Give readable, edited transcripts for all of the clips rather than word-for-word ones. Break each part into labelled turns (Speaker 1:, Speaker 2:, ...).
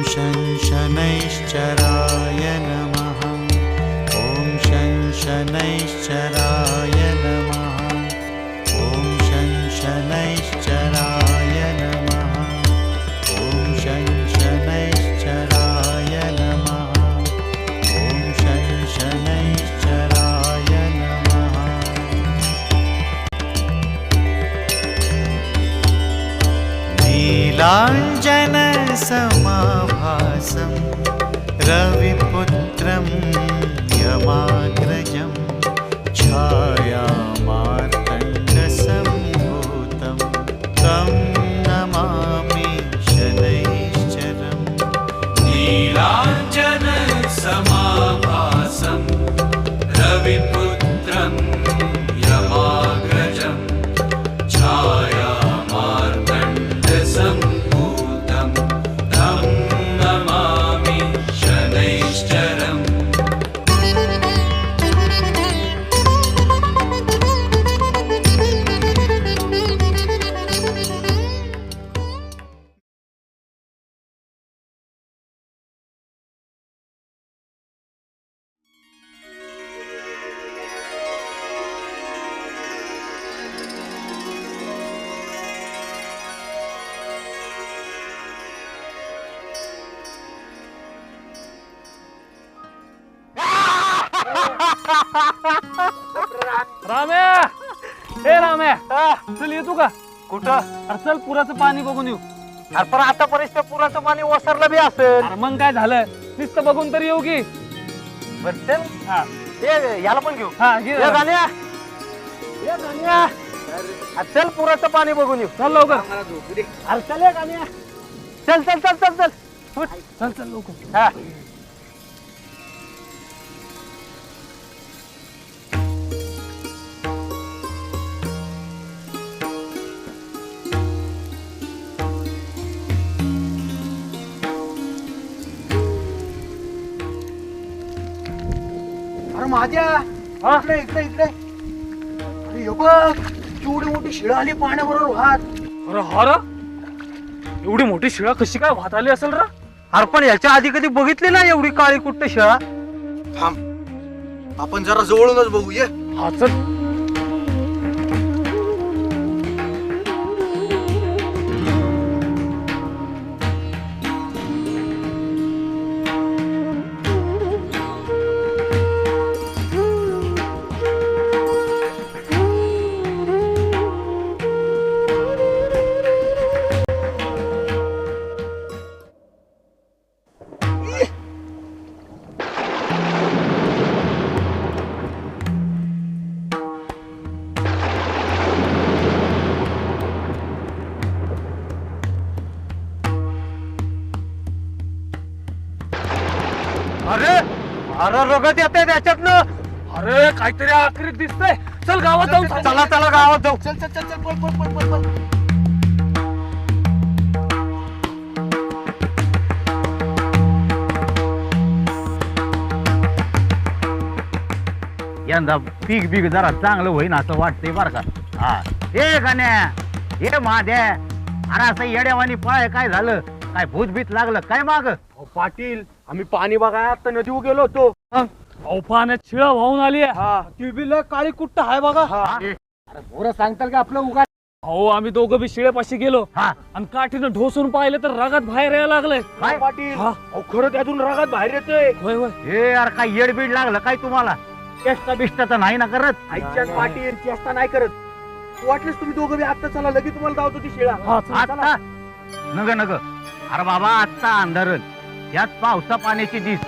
Speaker 1: शं शनैश्चराय नमः। ॐ शं शनैश्चराय नमः। ॐ शं शनैश्चराय नमः। ॐ शं शनैश्चराय नमः। ॐ शं शनैश्चराय नमः। नीलाञ्जनसमाभासं रविपुत्रं यमाग्रजं छायामार्तण्डसम्भूतं तं नमामि शनैश्चरम्।
Speaker 2: नीलाञ्जनसमाभासं रविपुत्रं यमाग्रजं छायामार्तण्डसम्भूतं तं नमामि शनैश्चरम्।
Speaker 3: राम्या, हे राम्या, चल येतो का?
Speaker 4: कुठं?
Speaker 3: अरे चल पुराचं पाणी बघून येऊ.
Speaker 4: अरे पण आतापर्यंत पुराचं पाणी ओसरलं बी असेल.
Speaker 3: अरे मग काय झालं, नुसतं बघून तरी येऊ की.
Speaker 4: बरं चल.
Speaker 3: हा
Speaker 4: ए, याला पण घेऊ.
Speaker 3: हा घे
Speaker 4: ये
Speaker 3: जरा.
Speaker 4: गाण्या. ये गाण्या. अरे चल पुराचं पाणी बघून येऊ.
Speaker 3: चल लवकर.
Speaker 4: अरे चल ये गाण्या. चल चल चल चल चल. उठ.
Speaker 3: चल चल लवकर.
Speaker 4: हा.
Speaker 5: अरे माझ्या इकडे इकडे इकडे अरे हे बघ केवढी मोठी शिळ आली पाण्याबरोबर वाहत.
Speaker 3: अरे हर एवढी मोठी शिळा कशी काय वाहत आली असेल रा?
Speaker 4: अरे पण याच्या आधी कधी बघितली ना एवढी काळी कुट्ट शिळा.
Speaker 5: थांब आपण जरा जवळूनच बघू ये.
Speaker 3: हा चल.
Speaker 4: अरे अरे रगत येते त्याच्यातनं.
Speaker 3: अरे काहीतरी आखरीत दिसतंय. चल गावात जाऊ.
Speaker 4: चला चला गावात जाऊ.
Speaker 5: चल चल चल चल पळ पळ पळ पळ पळ.
Speaker 4: यंदा पीक बीक जरा चांगलं होईन असं वाटतंय बरं का. हा ए गाण्या, ए माद्या, अरे असं येड्यावानी पळाय काय झालं? काय भूतभीत लागलं काय माग?
Speaker 5: पाटील आम्ही पाणी बघाय आता नदीवर गेलो होतो.
Speaker 3: अहो पाण्यात शिळा वाहून आली आहे.
Speaker 5: हा ती बी लय काळी कुट्ट आहे बघा. अरे बोरं सांगताल का आपलं उगा.
Speaker 3: अहो आम्ही दोघं बी शिळेपाशी गेलो
Speaker 4: हा
Speaker 3: आणि काठीनं ढोसून पाहिलं तर रागात बाहेर यायला लागलंय.
Speaker 4: काय?
Speaker 5: पाटील
Speaker 3: हा.
Speaker 5: अहो खरं त्यातून रागात बाहेर येतोय.
Speaker 3: होय होय.
Speaker 4: हे यार काय येडबीड लागलं काय तुम्हाला? चेष्टा बिष्टा तर नाही ना करत?
Speaker 5: आईच्या पाटील चेष्टा नाही करत. वाटलेस तुम्ही दोघं बी आता चला लगेच तुम्हाला धावतो ती शिळा.
Speaker 3: हा चल.
Speaker 4: आता नग नग. अरे बाबा आत्ता अंधारल, यात पावसा पाण्याची दिस.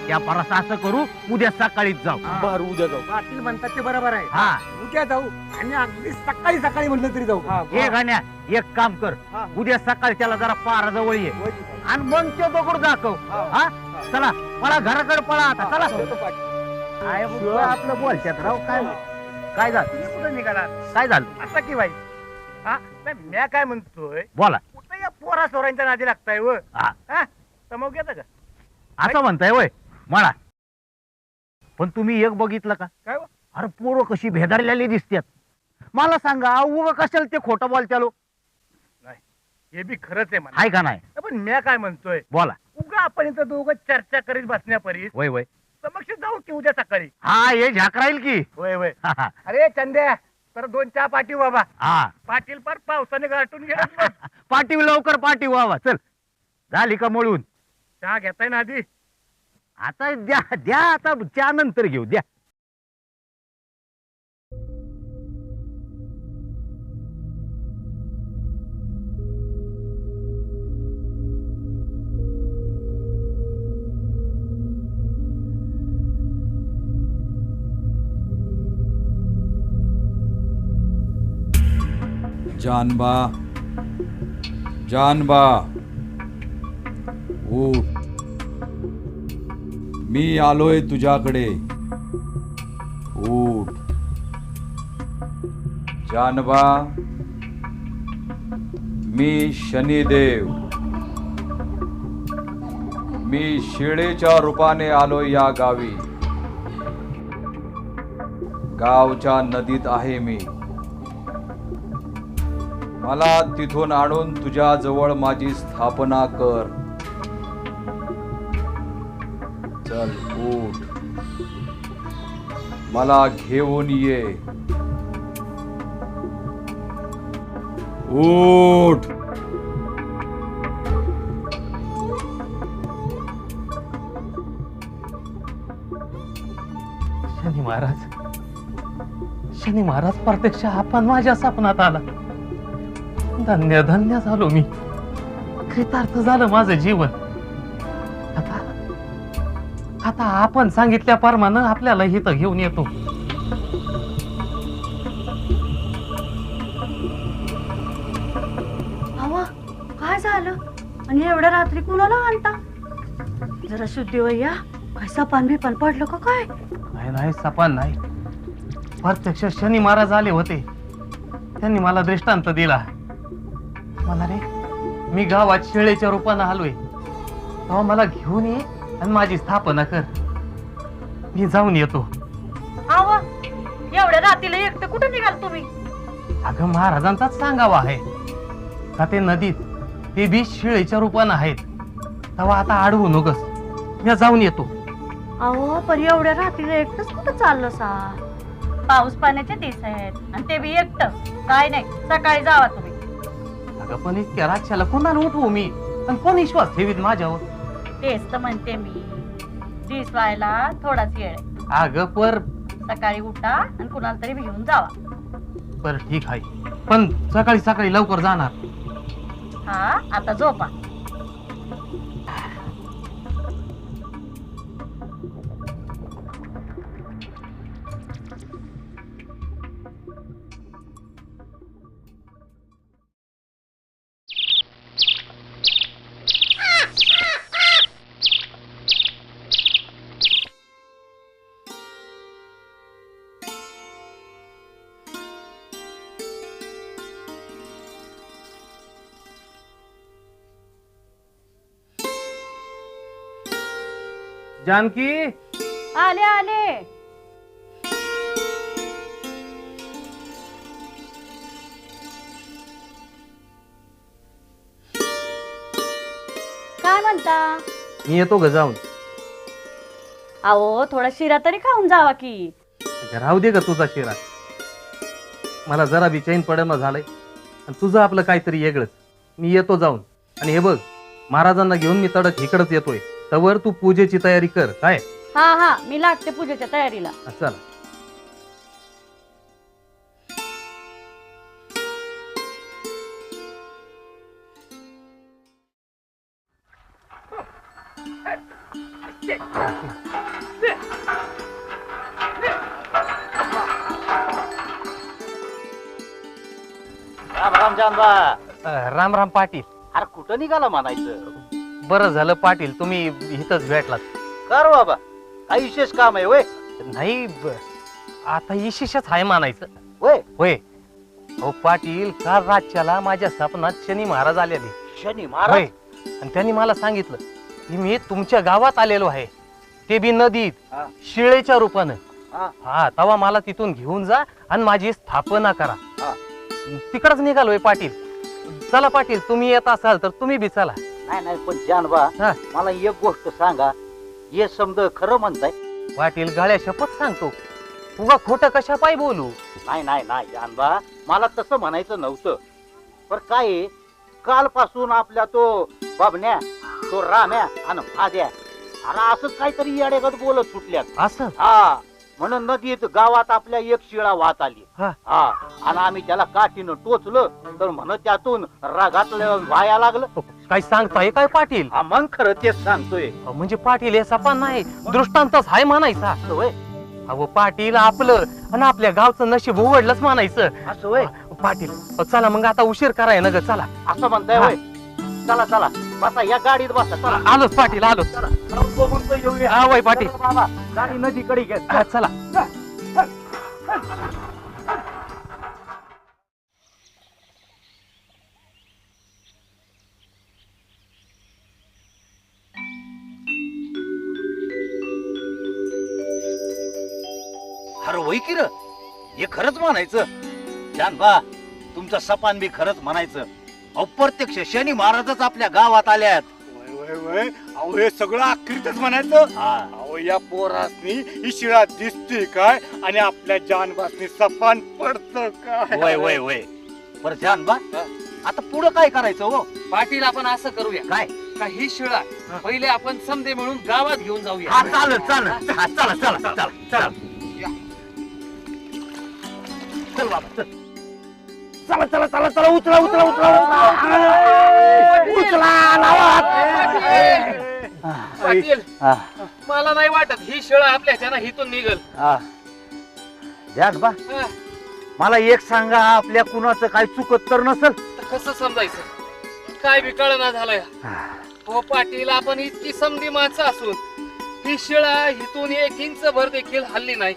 Speaker 4: त्या परस असं करू, उद्या सकाळीच जाऊ.
Speaker 5: बरं उद्या जाऊ.
Speaker 6: पाटील म्हणतात ते बरोबर आहे.
Speaker 4: हा
Speaker 6: उद्या जाऊ आणि अगदी सकाळी सकाळी म्हटलं तरी जाऊ.
Speaker 4: हे गाण्या, एक काम कर,
Speaker 5: हा.
Speaker 4: उद्या सकाळच्याला जरा पारा जवळ ये आणि मग ते दगड दाखव. हा चला पळा घराकडे पळा आता चला. काय बुवा आपलं बोलच्यात राव. काय काय झालं?
Speaker 6: तुम्ही कुठं निघाला
Speaker 4: काय झालं?
Speaker 6: आता की बाई हा नाही, म्या काय म्हणतोय
Speaker 4: बोला.
Speaker 6: कुठं या पोरा सोरांच्या नादी लागताय व
Speaker 4: हा
Speaker 6: हा समोर घेता का
Speaker 4: असं म्हणताय वय म्हणा. पण तुम्ही एक बघितलं का?
Speaker 6: काय हो?
Speaker 4: अरे पोरं कशी भेदारलेली दिसतात. मला सांगा उगा कशाला ते खोटं बोलत्यालो?
Speaker 6: नाही हे बी खरंच आहे म्हणा.
Speaker 4: हाय का नाही?
Speaker 6: पण म्या काय म्हणतोय
Speaker 4: बोला.
Speaker 6: आपण इथं दोघं चर्चा करीत बसण्यापरी
Speaker 4: वय वय
Speaker 6: समक्ष जाऊ की उद्या सकाळी.
Speaker 4: हा हे झाक राहील की.
Speaker 6: होय होय. अरे चंद्या तर 2 चहा पाठीव बाबा.
Speaker 4: हा
Speaker 6: पाटील पर पावसाने गाठून गेला.
Speaker 4: पाठीव लवकर पाठीव व्हावा. चल झाली का मळून.
Speaker 6: चहा घेताय ना आधी.
Speaker 4: आता द्या द्या आता चहा नंतर घेऊ द्या.
Speaker 7: जानबा जानबा उठ. मी आलोय तुझ्याकडे. उठ जानबा. मी शनिदेव. मी शिळेच्या रूपाने आलोय या गावी. गावच्या नदीत आहे मी. मला तिथून आणून तुझ्या जवळ माझी स्थापना कर. चल उठ. मला घेऊन ये. उठ.
Speaker 3: शनी महाराज प्रत्यक्ष आपण माझ्या स्वप्नात आला. धन्य धन्य झालो मी. कृतार्थ झालं माझं जीवन. आता आपण सांगितल्या प्रमाणे आपल्याला इथं घेऊन येतो.
Speaker 8: भावा काय झालं आणि एवढ्या रात्री कुणाला आणता? जरा शुद्धी वैया काय सपान बिपान पडलं का काय?
Speaker 3: नाही सपान नाही. प्रत्यक्ष शनी महाराज आले होते. त्यांनी मला दृष्टांत दिला. मला रे मी गावात शेळेच्या रूपानं आलोय. तेव्हा मला घेऊन ये आणि माझी स्थापना कर. मी जाऊन येतो.
Speaker 8: आवा एवढ्या रात्रीला एकटं कुठे निघाल तुम्ही?
Speaker 3: अगं महाराजांचाच सांगावा आहे का ते नदीत ते बी शेळेच्या रूपानं आहेत. तेव्हा आता अडवू नकोस. मी जाऊन येतो.
Speaker 8: अहो पण एवढ्या रात्रीला एकटंच कुठं चाललं सा? पाऊस पाण्याचे दिवस आहेत आणि ते बी एकटं. काय नाही सकाळी जावा तुम्ही.
Speaker 3: अगं पण इतक्या रातच्याला कोणाला उठवू मी? आणि कोण विश्वास ठेवीत माझ्यावर?
Speaker 8: तेच तर म्हणते मी. दिस व्हायला थोडाच वेळ आहे.
Speaker 3: अगं पर
Speaker 8: सकाळी उठा आणि कुणाला तरी घेऊन जावा.
Speaker 3: पर ठीक आहे. पण सकाळी सकाळी लवकर जाणार.
Speaker 8: हा आता झोपा.
Speaker 3: जानकी
Speaker 8: आले आले. काय म्हणता?
Speaker 3: मी येतो ग जाऊन.
Speaker 8: अहो थोडा शिरा तरी खाऊन जावा की.
Speaker 3: राहू दे ग तुझा शिरा. मला जरा बी चैन पडणं झालंय. आणि तुझं आपलं काहीतरी वेगळंच. मी येतो जाऊन. आणि हे बघ महाराजांना घेऊन मी तडक इकडच येतोय. तवर तू पूजेची तयारी कर. काय?
Speaker 8: हा हा मी लागते पूजेच्या तयारीला.
Speaker 3: चला.
Speaker 4: राम राम जानबा.
Speaker 3: राम राम पाटील.
Speaker 4: अरे कुठं निघाला म्हणायचं?
Speaker 3: बरं झालं पाटील तुम्ही इथंच भेटलात.
Speaker 4: कर बाबा काही विशेष काम आहे वय?
Speaker 3: नाही आता विशेषच आहे म्हणायचं.
Speaker 4: वय
Speaker 3: होय. हो पाटील काल रातच्याला माझ्या स्वप्नात शनी महाराज आलेले.
Speaker 4: शनी
Speaker 3: होय.
Speaker 4: महाराज.
Speaker 3: आणि त्यांनी मला सांगितलं की मी तुमच्या गावात आलेलो आहे. ते बी नदीत
Speaker 4: हा.
Speaker 3: शिळेच्या रूपानं.
Speaker 4: हा.
Speaker 3: हा तवा मला तिथून घेऊन जा आणि माझी स्थापना करा.
Speaker 4: हा.
Speaker 3: तिकडच निघालोय पाटील. चला पाटील, तुम्ही येत असाल तर तुम्ही बी चला.
Speaker 4: नाही नाही पण जानबा
Speaker 3: हा.
Speaker 4: मला एक गोष्ट सांगा, हे समज खरं म्हणताय?
Speaker 3: पाटील गळ्या शपथ सांगतो, उगा खोटं कशा पाय बोलू.
Speaker 4: नाही नाही नाही जानबा, मला तसं म्हणायचं नव्हतं. पण काय आहे, कालपासून आपल्या तो बाबण्या, तो राम्या आणि फाद्या अरे असंच काहीतरी येडेगत बोलत सुटल्यात.
Speaker 3: असं
Speaker 4: हा म्हणून नदीत गावात आपल्या एक शिळा वाहत आली.
Speaker 3: हा.
Speaker 4: हा आणि आम्ही त्याला काठीनं टोचलं तर म्हण त्यातून रागातलं व्हाया लागलं.
Speaker 3: काय सांगताय काय पाटील?
Speaker 4: हा मग खरं तेच सांगतोय.
Speaker 3: म्हणजे पाटील हे सपान नाही, दृष्टांतच हाय म्हणायचा.
Speaker 4: असं होय?
Speaker 3: अहो पाटील, आपलं आणि आपल्या गावचं नशीब उघडलंच म्हणायचं.
Speaker 4: असं होय?
Speaker 3: पाटील चला मग, आता उशीर कराय ना ग. चला
Speaker 4: असं म्हणताय होय? चला चला बसा, या गाडीत बसा. चला
Speaker 3: आलोच पाटील, आलोच. हा वय पाटील.
Speaker 4: बाबा गाडी नदीकडे घ्या.
Speaker 3: हा, चला.
Speaker 4: अरे वय की र, हे खरंच म्हणायचं. जानबा तुमचं सपान बी खरंच म्हणायचं. अप्रत्यक्ष शनी महाराजच आपल्या गावात आल्यात.
Speaker 5: वय वय वय, अहो हे सगळं अख्रीतच म्हणायचं.
Speaker 4: हा.
Speaker 5: अहो या पोरासनी ही शिळा दिसते काय आणि आपल्या जानबासनी सपान पडतं काय?
Speaker 4: वय वय वय. बरं जानबा, आता पुढं काय करायचं हो?
Speaker 3: पाटील आपण असं करूया
Speaker 4: काय?
Speaker 3: ही शिळा पहिले आपण समदे म्हणून गावात घेऊन जाऊया.
Speaker 4: हा चालेल चालेल. हा, चला चला चला चला. चल बाबा चल. चला चला चला चला, उचला उचला उचला उचला लावा.
Speaker 3: पाटील
Speaker 4: हा.
Speaker 3: मला नाही वाटत ही शिळा आपल्या ह्याच्यानं हिथून निघल.
Speaker 4: जानबा मला एक सांगा, आपल्या कुणाचं काय चुकत तर नसल?
Speaker 3: कसं समजायचं, काय बी कळना झालंय. हो पाटील, आपण इतकी समधी माणसं असून ही शिळा हिथून 1 इंच भर देखील हल्ली नाही.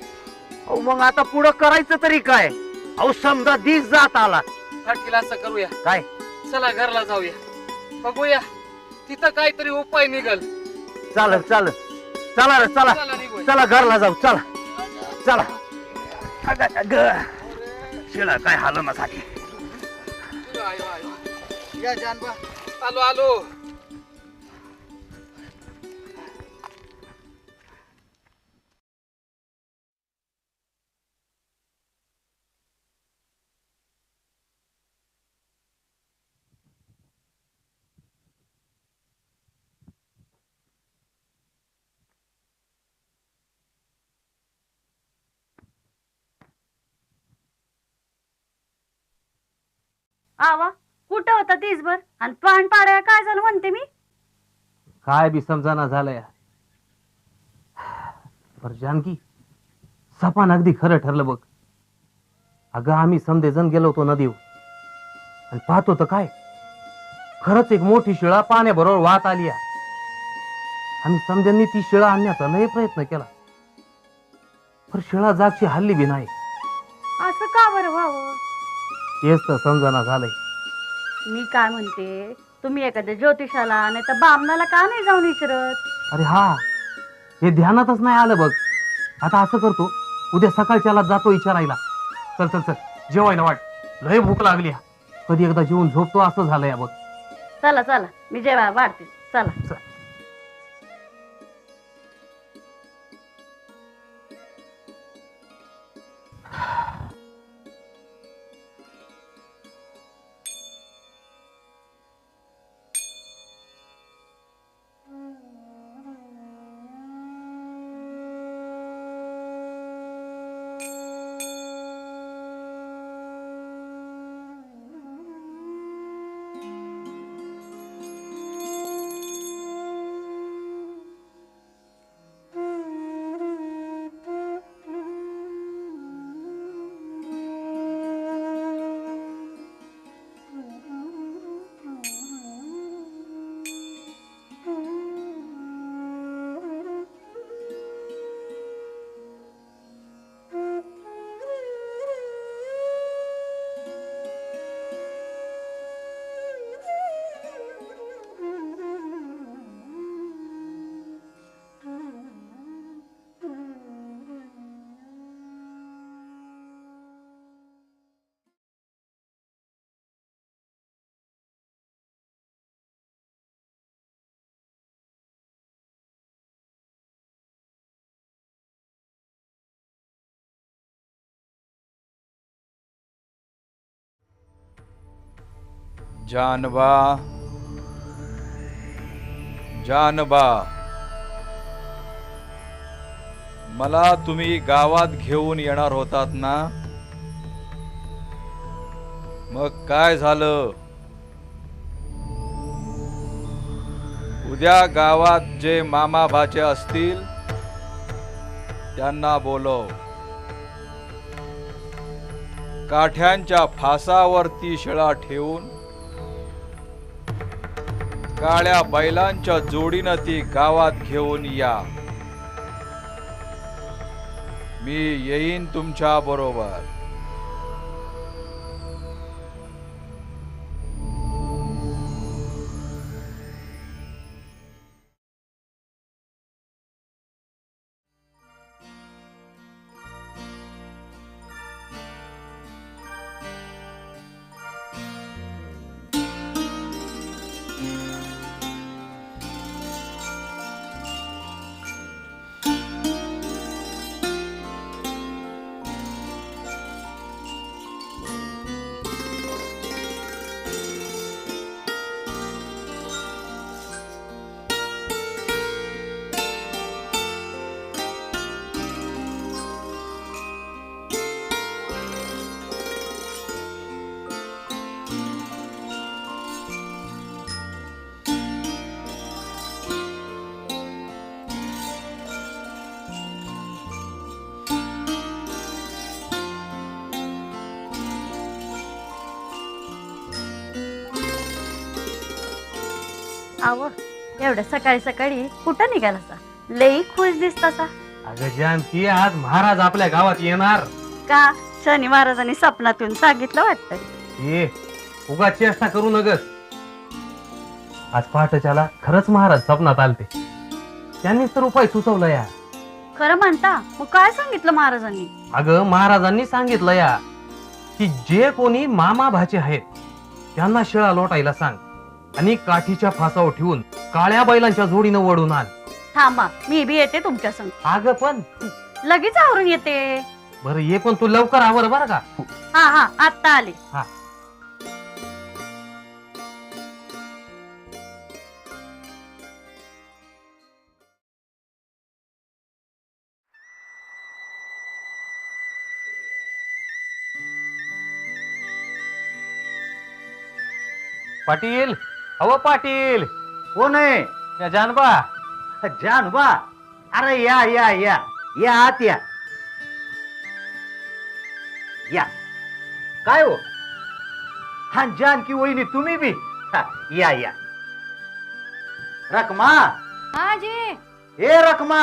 Speaker 4: अहो मग आता पुढं करायचं तरी काय? अहो समजा दिस जात आला.
Speaker 3: पाटील असं करूया,
Speaker 4: काय?
Speaker 3: चला घरला जाऊया, बघूया तिथं काहीतरी उपाय निघल.
Speaker 4: चालेल चालेल. चला रे चला.
Speaker 3: चला निघूया.
Speaker 4: चला घरला जाऊ. चला चला. शिळा काय हालनासाठी.
Speaker 5: या जानबा.
Speaker 3: आलो आलो.
Speaker 8: आवा कुठं होता दिसभर आणि पान पाड्या काय झालं म्हणते मी.
Speaker 3: काय बी समजाना झालंय. पर जानकी, सपान अगदी खरं ठरलं बघ. अगं आम्ही समधे जण गेलो होतो नदीवर आणि पाहतो तर काय, खरंच एक मोठी शिळा पाण्याबरोबर वाहत आली आहे. आम्ही समध्यांनी ती शिळा आणण्याचा लय प्रयत्न केला, पण शिळा जागची हल्ली बी नाही.
Speaker 8: असं का बरं व्हावं?
Speaker 3: तेच तर समजाना झालंय.
Speaker 8: मी काय म्हणते, तुम्ही एखाद्या ज्योतिषाला नाही तर बामणाला का नाही जाऊन विचारत?
Speaker 3: अरे हा, हे ध्यानातच नाही आलं बघ. आता असं करतो, उद्या सकाळच्याला जातो विचारायला. चल चल चल, जेवायला वाट, लय भूक लागली आहे. कधी एकदा जेवून झोपतो असं झालंय बघ.
Speaker 8: चला चला, मी जेव्हा वाढते. चला
Speaker 3: चल.
Speaker 7: जानबा, जानबा, मला तुम्ही गावात घेऊन येणार होतात ना? मग काय झालं? उद्या गावात जे मामा भाचे असतील त्यांना बोलव. काठ्यांच्या फासावरती शिळा ठेवून काळ्या बैलांच्या जोडीनं ती गावात घेऊन या. मी येईन तुमच्या बरोबर.
Speaker 8: आव एवढ्या सकाळी सकाळी कुठं निघाला लई खुश दिसतासा.
Speaker 3: अगं जानकी, आज महाराज आपल्या गावात येणार.
Speaker 8: का शनी महाराजांनी स्वप्नातून सांगितलं वाटतं?
Speaker 3: ये उगा चेष्टा करू नगस. आज पहाटेच्याला खरंच महाराज स्वप्नात आलते. त्यांनीच तर उपाय सुचवला या.
Speaker 8: खरं म्हणता? मग काय सांगितलं महाराजांनी?
Speaker 3: अगं महाराजांनी सांगितलं या की जे कोणी मामा भाचे आहेत त्यांना शिळा लोटायला सांग आणि काठीच्या फासावर ठेवून काळ्या बैलांच्या जोडीनं वडून आण.
Speaker 8: थांबा, मी बी येते तुमच्या संग.
Speaker 3: अगं पण
Speaker 8: लगेच आवरून येते.
Speaker 3: बरं ये, पण तू लवकर आवर बरं का.
Speaker 8: हा हा, आत्ता आले.
Speaker 3: हा. पाटील, अहो पाटील.
Speaker 4: कोण आहे?
Speaker 3: या जानबा.
Speaker 4: जानबा, अरे या या या या आत या. या काय हो? हा जानकी वहिनी, तुम्ही बी हा, या या. रखमा,
Speaker 8: हा जी.
Speaker 4: ए रखमा,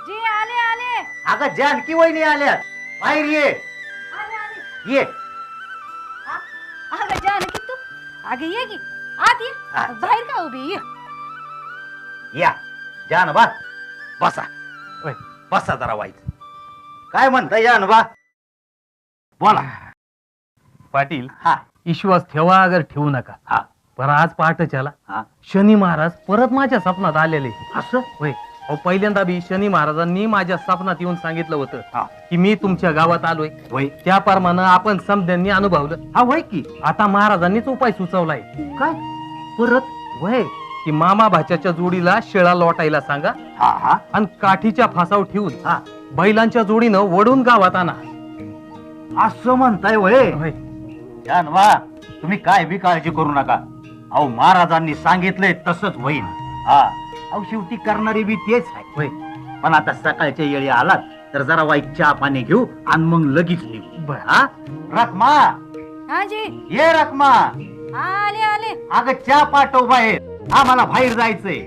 Speaker 8: जी आले आले.
Speaker 4: अगं जानकी वहिनी आल्यात. बाहेर ये. ये.
Speaker 8: अगं जानकी तू अगं ये की आत ये.
Speaker 4: हा.
Speaker 8: बाहेर का उभी ये.
Speaker 4: या जानबा, बसा.
Speaker 3: ओय.
Speaker 4: बसा जरा व्हायचं. काय म्हणता जानबा? बोला.
Speaker 3: पाटील,
Speaker 4: हा
Speaker 3: विश्वास ठेवा अगर ठेवू नका.
Speaker 4: हा.
Speaker 3: पण आज पहाटेच्याला
Speaker 4: हा.
Speaker 3: शनी महाराज परत माझ्या स्वप्नात आलेले.
Speaker 4: असं?
Speaker 3: होय. अहो पहिल्यांदा बी शनी महाराजांनी माझ्या स्वप्नात येऊन सांगितलं
Speaker 4: हा.
Speaker 3: होतं की मी तुमच्या गावात आलोय.
Speaker 4: वय.
Speaker 3: त्याप्रमाणे आपण समध्यांनी अनुभवलं.
Speaker 4: हा वय की.
Speaker 3: आता महाराजांनीच उपाय सुचवलाय.
Speaker 4: काय परत?
Speaker 3: वय की मामा भाच्याच्या जोडीला शिळा लोटायला सांगा
Speaker 4: हा हा
Speaker 3: आणि काठीच्या फासावर ठेवून
Speaker 4: हा.
Speaker 3: बैलांच्या जोडीनं वडून गावात आणा.
Speaker 4: असं म्हणताय वय?
Speaker 3: होय.
Speaker 4: जानवा, तुम्ही काय बी काळजी करू नका. अहो महाराजांनी सांगितलंय तसंच होईल. हा. अहो शेवटी करणारी बी तेच आहे.
Speaker 3: होय.
Speaker 4: पण आता सकाळच्या वेळी आलात तर जरा वाईट चहा पाणी घेऊ आणि मग लगेच निघू.
Speaker 3: बर.
Speaker 4: हा रखमा,
Speaker 8: हा जी.
Speaker 4: ये रखमा.
Speaker 8: आले आले.
Speaker 4: अगं चहा पाठव बाहेर, आम्हाला बाहेर जायचंय.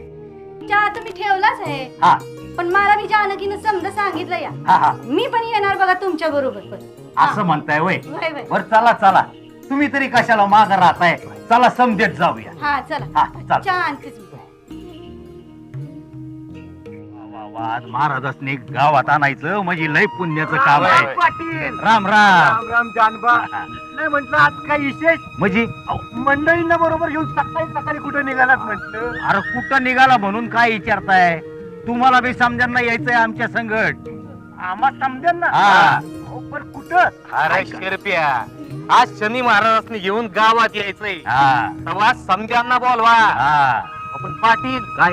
Speaker 8: चहा तुम्ही ठेवलाच आहे.
Speaker 4: हा
Speaker 8: पण मला मी जानकीनं समजा सांगितलं या.
Speaker 4: हा हा.
Speaker 8: मी पण येणार बघा तुमच्या बरोबर.
Speaker 4: असं म्हणताय वय?
Speaker 8: वय वय.
Speaker 4: बर चला चला, तुम्ही तरी कशाला माग राहताय. चला समजेत जाऊया.
Speaker 8: हा चला.
Speaker 4: हा चला.
Speaker 8: चहा आणतेच मी.
Speaker 4: वा, वा, आज महाराजांनी गावात आणायचं म्हणजे लय पुण्याचं काम आहे.
Speaker 5: पाटील,
Speaker 4: राम राम.
Speaker 5: राम राम जानबा. नाही म्हटलं आज काय विशेष?
Speaker 4: म्हणजे
Speaker 5: मंडळींना बरोबर घेऊन सकाळी सकाळी कुठे निघालात म्हटलं?
Speaker 4: अरे कुठं निघाला म्हणून काय विचारताय? तुम्हाला बी समजांना यायचंय आमच्या संगट.
Speaker 5: आम्हा समजेल ना.
Speaker 4: हा.
Speaker 5: पण कुठं?
Speaker 6: अरे शिरप्या,
Speaker 3: आज शनी महाराजांनी घेऊन गावात यायचंय तेव्हा समध्यांना बोलवा. आपण पाटील काय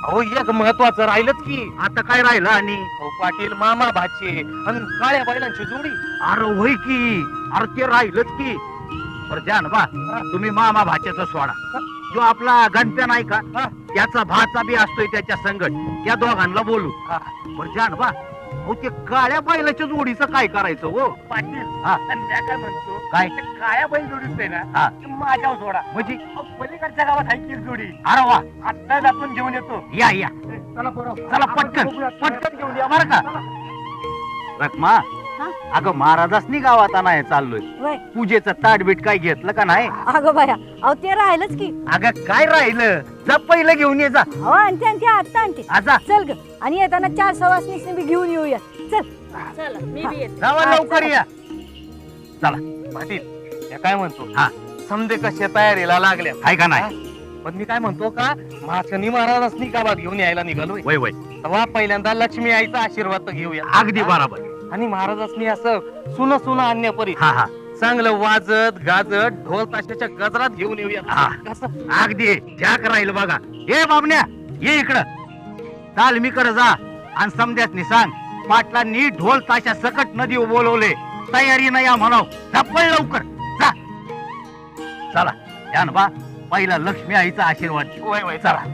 Speaker 3: अहो एक महत्वाचं राहिलंच की.
Speaker 4: आता काय राहिलं आणि
Speaker 3: अहो पाटील मामा भाचे आणि काळ्या बैलांची जोडी.
Speaker 4: अरे होय की. अरे ते राहिलंच की. बरं जानबा तुम्ही मामा भाच्याचं सोडा. जो आपला गणप्या नाही का त्याचा भाचा बी असतोय त्याच्या संगत. त्या दोघांना बोलू. बरं जानबा हो ते काळ्या बैलाच्या जोडीचं काय करायचं हो
Speaker 6: पाटील
Speaker 4: हा.
Speaker 6: आणि मी काय म्हणतो
Speaker 4: काय?
Speaker 6: ते काळ्या बैल जोडीच आहे
Speaker 4: हा.
Speaker 6: ना ते माझ्यावर सोडा.
Speaker 4: म्हणजे
Speaker 6: अहो, पलीकडच्या गावात आहे की जोडी.
Speaker 4: अरे वा
Speaker 6: आत्ताच आपण घेऊन येतो.
Speaker 4: या या
Speaker 6: चला बरोबर.
Speaker 4: चला पटकन पटकन घेऊन या बरं का. रखमा अगं महाराजासनी गावात आणाय चाललोय.
Speaker 8: वय
Speaker 4: पूजेचं ताटबीट काय घेतलं का नाही?
Speaker 8: अगं बाया अहो ते राहिलंच की.
Speaker 4: अगं काय राहिलं जा पहिलं घेऊन ये जा.
Speaker 8: अहो आणते आणते आत्ता आणते.
Speaker 4: आजा
Speaker 8: चल ग आणि येताना 4 सवासनीसनी बी घेऊन येऊया. चल चल मी बी येते.
Speaker 4: जावा लवकर या. चला
Speaker 3: पाटील या काय म्हणतो
Speaker 4: हा.
Speaker 3: समजे कशा तयारीला लागल्या
Speaker 4: आहे का नाही?
Speaker 3: पण मी काय म्हणतो का शनी महाराजांनी गावात घेऊन यायला निघालोय.
Speaker 4: वय वय
Speaker 3: तेव्हा पहिल्यांदा लक्ष्मी आईचा आशीर्वाद तर घेऊया.
Speaker 4: अगदी बरोबर.
Speaker 3: आणि महाराजांनी असं सुन आणण्यापरी
Speaker 4: हा हा
Speaker 3: चांगलं वाजत गाजत ढोल ताशाच्या गजरात घेऊन येऊया.
Speaker 4: हा.
Speaker 3: कसं
Speaker 4: अगदी जॅक राहील बघा. ए बाबण्या ये इकडं. तालमीकडे जा आणि समद्यासनी सांग पाटलांनी ढोल ताशा सकट नदी बोलवले. तयारी नाही या म्हणाव. झपळ लवकर जा. चला जानबा पहिला लक्ष्मी आईचा आशीर्वाद घे.
Speaker 3: वय वय
Speaker 4: चला.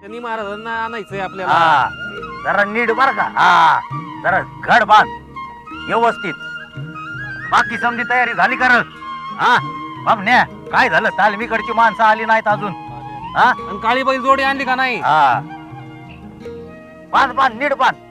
Speaker 3: शनी महाराजांना आणायचंय आपल्याला.
Speaker 4: हा जरा नीट बर का. हा जरा घड बांध व्यवस्थित. बाकी समजी तयारी झाली कर. हा बाबण्या काय झालं तालमीकडची माणसं आली नाहीत अजून. हा
Speaker 3: आणि काळी बैल जोडी आणली का नाही?
Speaker 4: हा बांध बांध नीट बांध.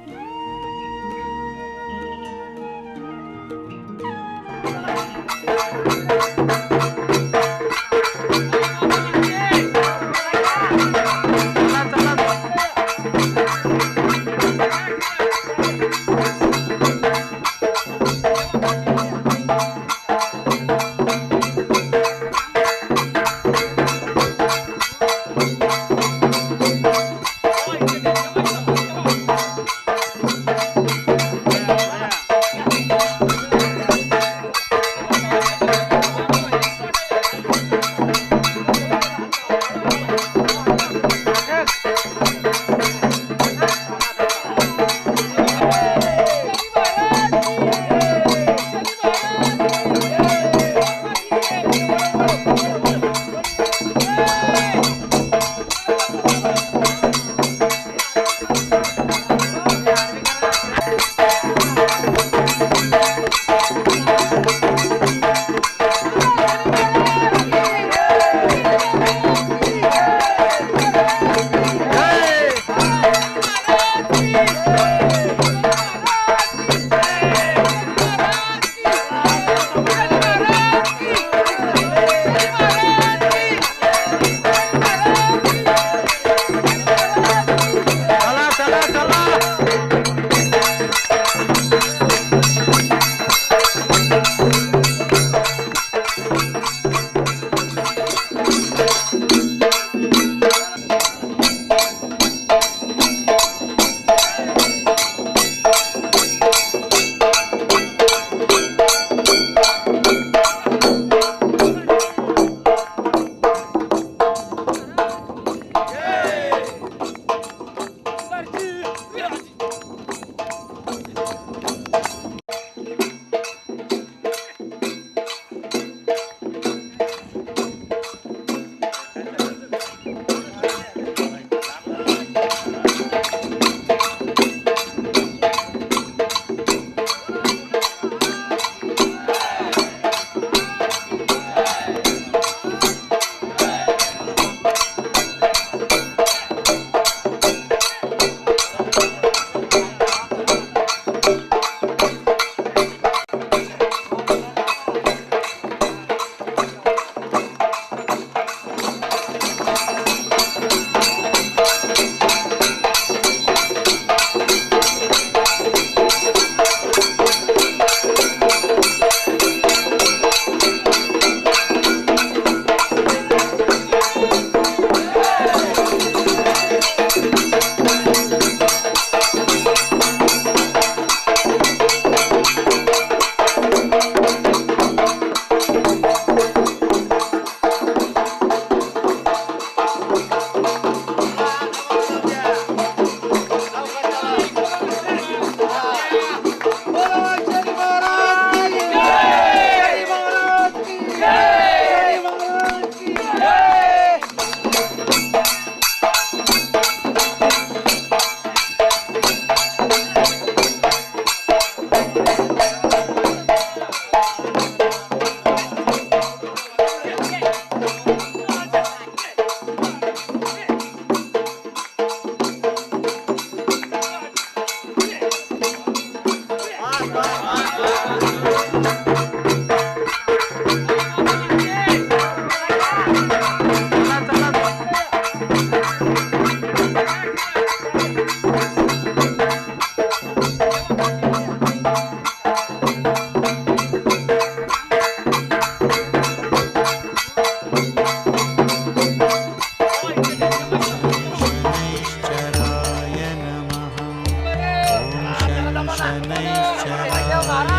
Speaker 1: शनैश्चराय नमः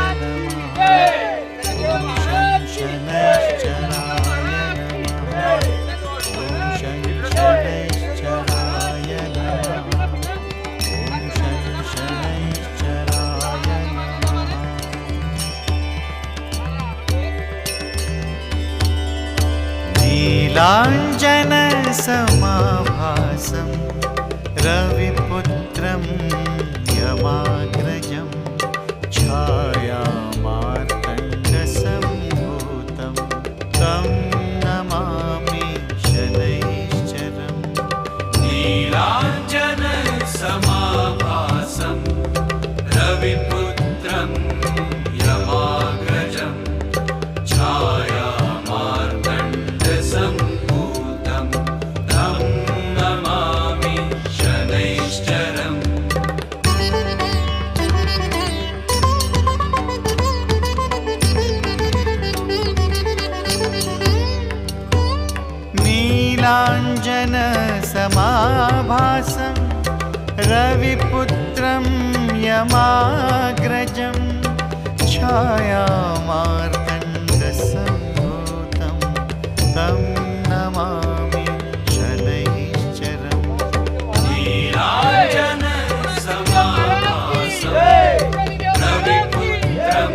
Speaker 1: ॐ शं शनैश्चराय नमः ॐ शं शनैश्चराय नमः ॐ शं शनैश्चराय नमः नीलाञ्जनसमाभासं रविपुत्रं यमाग्रजं छायामार्तण्डसम्भूतं तं नमामि शनैश्चरम्
Speaker 2: नीलाञ्जनसमाभासं रविपुत्रं यमाग्रजं छायामार्तण्डसम्भूतं तं नमामि शनैश्चरम्
Speaker 1: नीलाञ्जनसमाभासं रविपुत्रं यमाग्रजं छायामार्तण्डसम्भूतं तं नमामि शनैश्चरम्
Speaker 2: नीलाञ्जनसमाभासं रविपुत्रं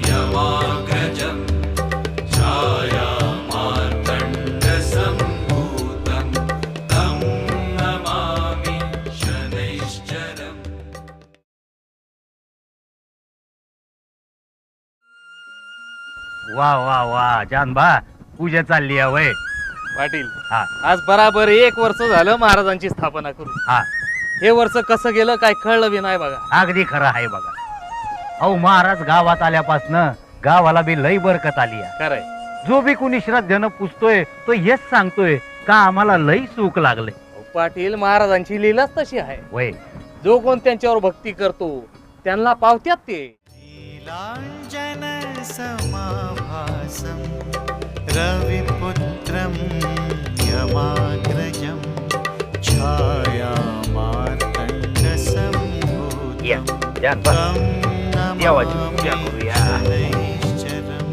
Speaker 2: यमाग्रजं छायामार्तण्डसम्भूतं तं नमामि शनैश्चरम्
Speaker 6: वा वा वा जानबा पूजा चालली आहे वय.
Speaker 3: पाटील
Speaker 6: हा.
Speaker 3: आज बराबर 1 वर्ष झालं महाराजांची स्थापना करून.
Speaker 6: हा.
Speaker 3: हे वर्ष कसं गेलं काय कळलं बी नाही बघा.
Speaker 6: अगदी खरं आहे बघा. अहो महाराज गावात आल्यापासनं गावाला बी लई बरकत आली आहे.
Speaker 3: खरंय.
Speaker 6: जो बी कुणी श्रद्धेनं पुजतोय तो हेच सांगतोय का आम्हाला लई सुख लागले.
Speaker 3: पाटील महाराजांची लीलाच तशी आहे.
Speaker 6: वय
Speaker 3: जो कोण त्यांच्यावर भक्ती करतो त्यांना पावत्यात ते.
Speaker 1: नीलाञ्जनसमाभासं रविपुत्रं यमाग्रजं छायामार्तण्डसम्भूतं तं
Speaker 6: देवाची
Speaker 1: नमामि
Speaker 6: पूजा करूया.
Speaker 1: शनैश्चरम्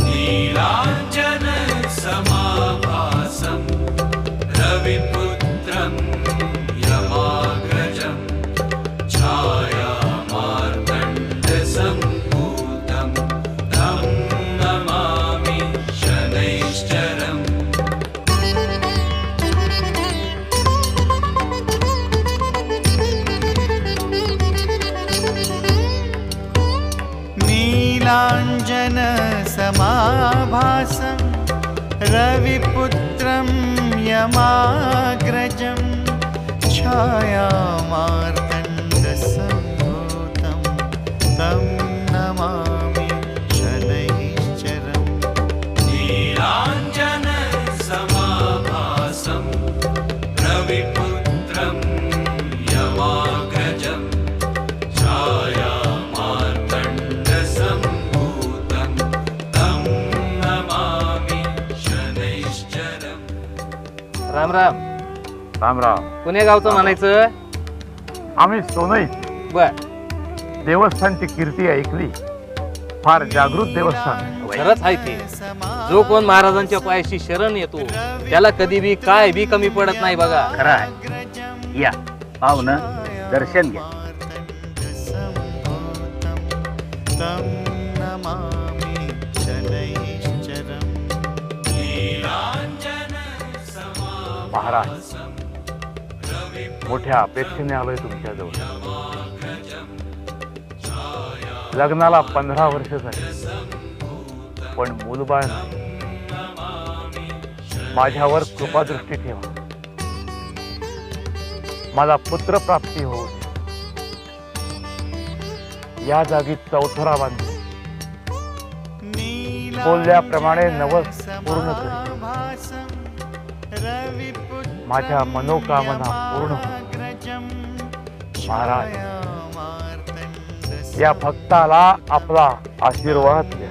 Speaker 2: नीलाञ्जनसमाभासं रविपुत्रं यमाग्रजं छायामार्तण्डसम्भूतं तं नमामि शनैश्चरम्
Speaker 1: नीलाञ्जनसमाभासं रविपुत्रं यमाग्रजं छायामार्तण्डसम्भूतं तं नमामि शनैश्चरम्
Speaker 2: नीलाञ्जनसमाभासं रविपुत्रं यमाग्रजं छायामार्तण्डसम्भूतं तं नमामि शनैश्चरम्
Speaker 3: राम राम.
Speaker 5: रामराम.
Speaker 3: पुणे गावचं म्हणायचं.
Speaker 5: आम्ही सोनई
Speaker 3: बर.
Speaker 5: देवस्थानची कीर्ती ऐकली. फार जागृत देवस्थान.
Speaker 3: खरंच आहे ते. जो कोण महाराजांच्या पायाशी शरण येतो त्याला कधी बी काय बी कमी पडत नाही बघा.
Speaker 6: खरं आहे. या पाहुणं दर्शन घ्या.
Speaker 1: तं नमामि शनैश्चरम्
Speaker 5: महाराज मोठ्या अपेक्षेने आलोय तुमच्याजवळ. लग्नाला 15 वर्ष झाली पण मूलबाळ नाही. माझ्यावर कृपादृष्टी ठेवा. मला पुत्र प्राप्ती होऊ दे. या जागी चौथरा बांधू. बोलल्याप्रमाणे नवस पूर्ण कर. माझ्या मनोकामना पूर्ण हो. महाराज या भक्ताला आपला आशीर्वाद द्या.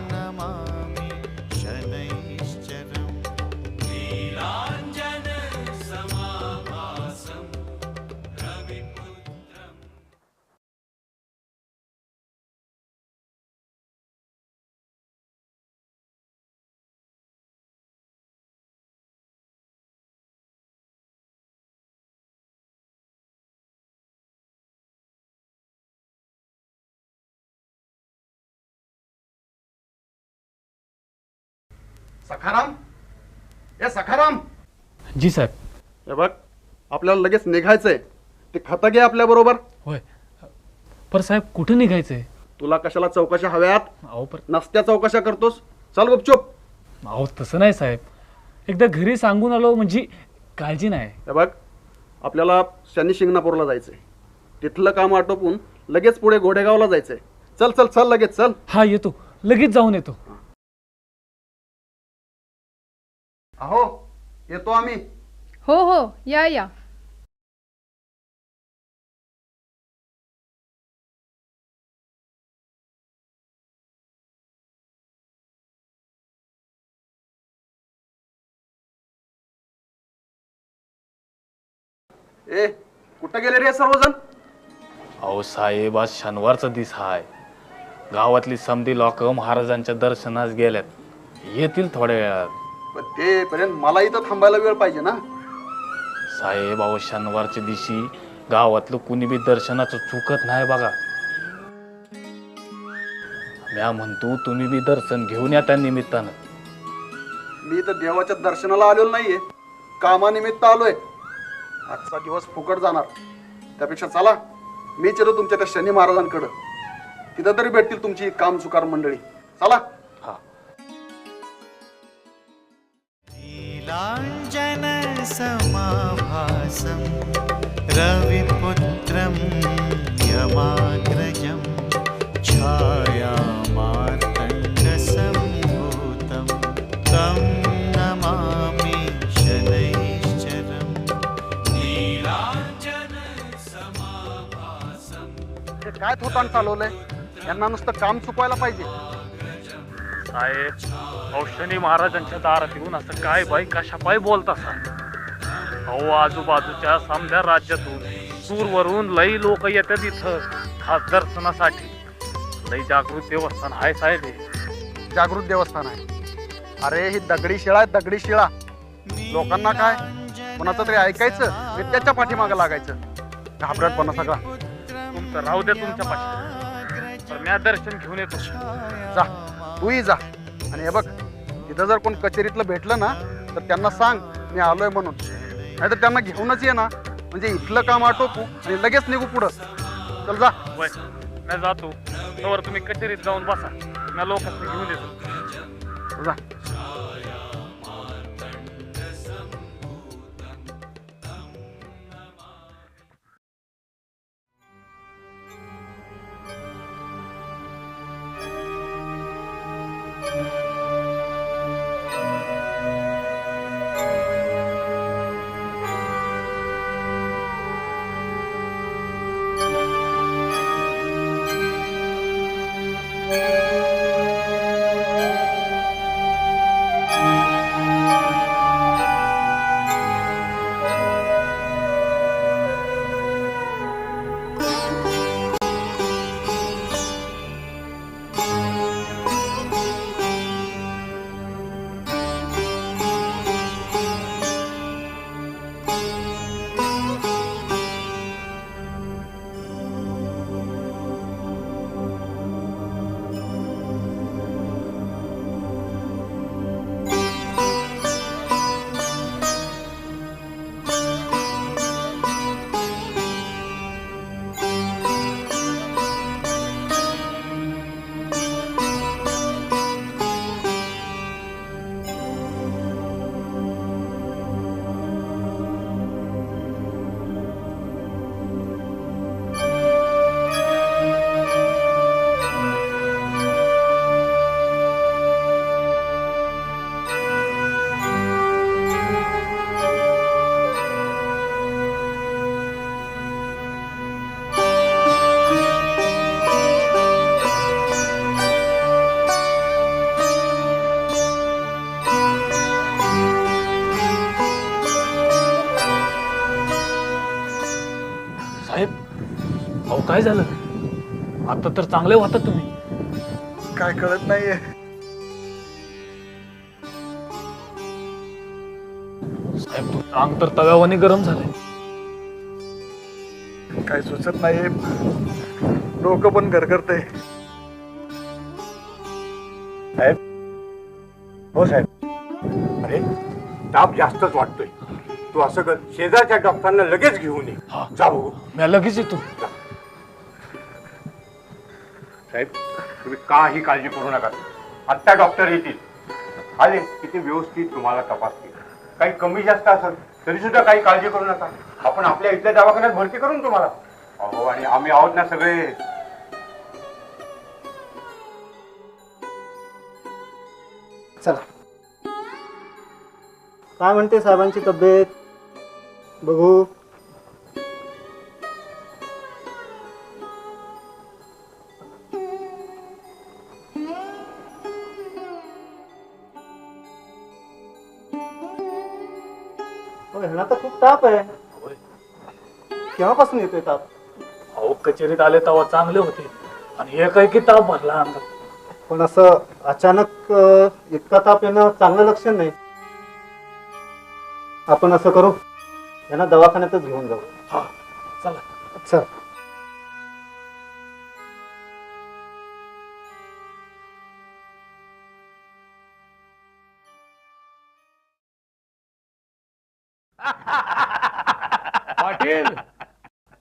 Speaker 5: सखाराम, ए सखाराम,
Speaker 9: जी साहेब.
Speaker 5: हे बघ आपल्याला लगेच निघायचंय. ते खतं घे आपल्या बरोबर.
Speaker 9: होय. पर साहेब कुठे निघायचंय?
Speaker 5: तुला कशाला चौकशा हव्यात?
Speaker 9: अहो पर
Speaker 5: नसत्या चौकशा करतोस. चल गुपचूप.
Speaker 9: अहो तसं नाही साहेब, एकदा घरी सांगून आलो म्हणजे काळजी नाही.
Speaker 5: हे बघ आपल्याला शनी शिंगणापूरला जायचंय. तिथलं काम आटोपून लगेच पुढे घोडेगावला जायचंय. चल चल चल लगेच चल.
Speaker 9: हा येतो, लगेच जाऊन येतो.
Speaker 5: अहो येतो आम्ही.
Speaker 10: हो हो, या या.
Speaker 5: ए कुठं गेले रे सर्वजण?
Speaker 9: अहो साहेब, आज शनिवारचा दिस हाय. गावातली समधी लोक महाराजांच्या दर्शनास गेल्यात, येतील थोड्या वेळात.
Speaker 5: पण ते पर्यंत मला इथं थांबायला वेळ पाहिजे ना.
Speaker 9: साहेब अहो शनिवारच्या दिवशी गावातलं कुणी बी दर्शनाचं चुकत नाही बघा. म्या म्हणतो तुम्ही बी दर्शन घेऊन या त्या निमित्तानं.
Speaker 5: मी तर देवाच्या दर्शनाला आलेलो नाहीये, कामानिमित्त आलोय. आजचा दिवस फुकट जाणार. त्यापेक्षा चला मीच येतो तुमच्या त्या शनी महाराजांकडं. तिथं तरी भेटतील तुमची कामचुकार मंडळी. चला.
Speaker 1: नीलाञ्जन समाभासं रविपुत्रं यमाग्रजं छायामार्तण्डसम्भूतं तं नमामि शनैश्चरम्.
Speaker 5: हे काय थोतांड चालवलंय? यांना नुसतं काम चुकवायला पाहिजे.
Speaker 9: साहेब अहो शनी महाराजांच्या दारात येऊन असं काय बाई कशा पाय बोलता अहो आजूबाजूच्या समध्या राज्यातून दूरवरून लई लोक येतात इथं खास दर्शनासाठी. लई जागृत देवस्थान आहे साहेब हे.
Speaker 5: जागृत देवस्थान आहे. अरे ही दगडी शिळा आहे, दगडी शिळा. लोकांना काय कोणाचं तरी ऐकायचं, त्याच्या पाठीमागं लागायचं. घाबरटपणा सगळा.
Speaker 9: तुमचं राहू द्या तुमच्या पाठी, तर मी दर्शन घेऊन येतो.
Speaker 5: जा तूही जा. आणि हे बघ तिथं जर कोण कचेरीतलं भेटलं ना तर त्यांना सांग मी आलोय म्हणून. नाहीतर त्यांना घेऊनच ये ना, म्हणजे इथलं काम आटोपू आणि लगेच निघू पुढं. चल जा.
Speaker 9: वय मी जातो, तोवर तुम्ही कचेरीत जाऊन बसा, मी लोकांना घेऊन येतो.
Speaker 5: जा.
Speaker 9: अहो काय झालं? आता तर चांगले वाटत तुम्ही.
Speaker 5: काय कळत नाहीये.
Speaker 9: साहेब तुमचं अंग तर तव्यावाने गरम झालंय.
Speaker 5: काय सुचत नाहीये. डोकं पण गरगरतंय.
Speaker 6: साहेब, हो साहेब,
Speaker 11: अरे ताप जास्तच वाटतोय. तू असं कर, शेजारच्या डॉक्टरांना लगेच घेऊन ये. जा बघू.
Speaker 9: मी लगेच येतो.
Speaker 11: साहेब, तुम्ही काही काळजी करू नका. आत्ता डॉक्टर येतील. आले किती व्यवस्थित तुम्हाला तपासतील. काही कमी जास्त असेल तरी सुद्धा काही काळजी करू नका. आपण आपल्या इथल्या दवाखान्यात भरती करून तुम्हाला. अहो, आणि आम्ही आहोत ना सगळे.
Speaker 5: चला, काय म्हणते साहेबांची तब्येत बघू. ह्यांना तर खूप ताप आहे. केव्हापासून येतोय ताप?
Speaker 9: अहो कचेरीत आले तेव्हा चांगले होते आणि हे काय की ताप भरला अंगात.
Speaker 5: पण असं अचानक इतका ताप येणं चांगलं लक्षण नाही. आपण असं करू, यांना दवाखान्यातच घेऊन जाऊ.
Speaker 9: हा चला.
Speaker 5: चल.
Speaker 7: पाटील,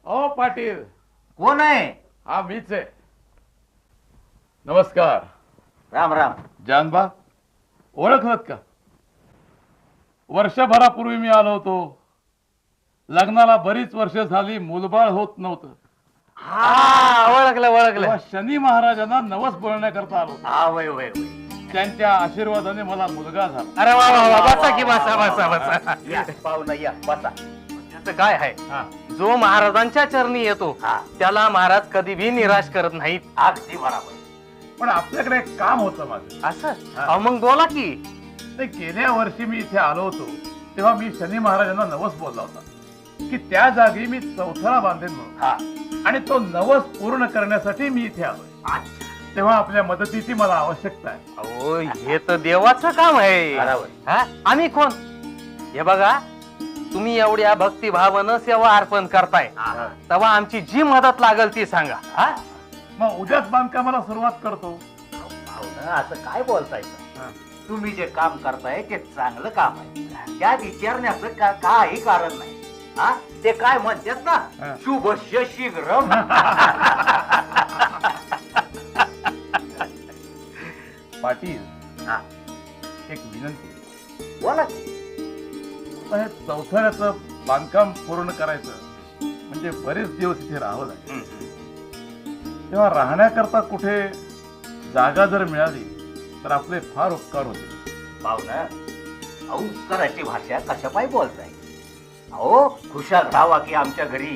Speaker 7: ओ पाटील.
Speaker 4: कोण आहे?
Speaker 7: हा मीच आहे. नमस्कार.
Speaker 4: राम राम.
Speaker 7: जानबा, ओळखलत का? वर्षभरापूर्वी मी आलो होतो. लग्नाला बरीच वर्ष झाली, मूलबाळ होत नव्हतं.
Speaker 3: ओळखलं
Speaker 7: तेव्हा शनी महाराजांना नवस बोलण्याकरता आलो होतो. त्यांच्या आशीर्वादाने मला मुलगा झाला.
Speaker 3: अरे वा वा वा, बसा की बसा बसा बसा.
Speaker 4: या पाहुणा या बसा.
Speaker 3: त्याचं काय आहे, जो महाराजांच्या चरणी येतो त्याला महाराज कधी भी निराश करत नाहीत.
Speaker 4: अगदी बरोबर.
Speaker 7: पण आपल्याकडे एक काम होतं माझं.
Speaker 3: असं? अहो, मग बोला की.
Speaker 7: नाही, गेल्या वर्षी मी इथे आलो होतो तेव्हा मी शनी महाराजांना नवस बोलला होता की त्या जागी मी चौथरा बांधेन म्हणून. आणि तो नवस पूर्ण करण्यासाठी मी इथे आलोय. तेव्हा आपल्या मदतीची मला आवश्यकता आहे.
Speaker 3: अहो, हे तर देवाचं काम आहे. हा? आम्ही कोण? हे बघा, तुम्ही एवढ्या भक्तिभावानं सेवा अर्पण करताय, तेव्हा आमची जी मदत लागेल ती सांगा. हा?
Speaker 7: मग उद्याच बांधकामाला सुरुवात करतो.
Speaker 4: पाहुणा, असं काय बोलताय? तुम्ही जे काम करताय ते चांगलं काम आहे. त्या विचारण्याचं काही कारण नाही. हा, ते काय म्हणतात ना, शुभस्य शीघ्रम.
Speaker 7: पाटील, एक विनंती.
Speaker 4: बोला.
Speaker 7: हे चौथऱ्याचं बांधकाम पूर्ण करायचं म्हणजे बरेच दिवस इथे राहावं लागेल. तेव्हा राहण्याकरता कुठे जागा जर मिळाली तर आपले फार उपकार होते.
Speaker 4: पाहुणा, अहो उपकाराची भाषा कशा पाय बोलताय? अहो, खुशाल राहावा की आमच्या घरी.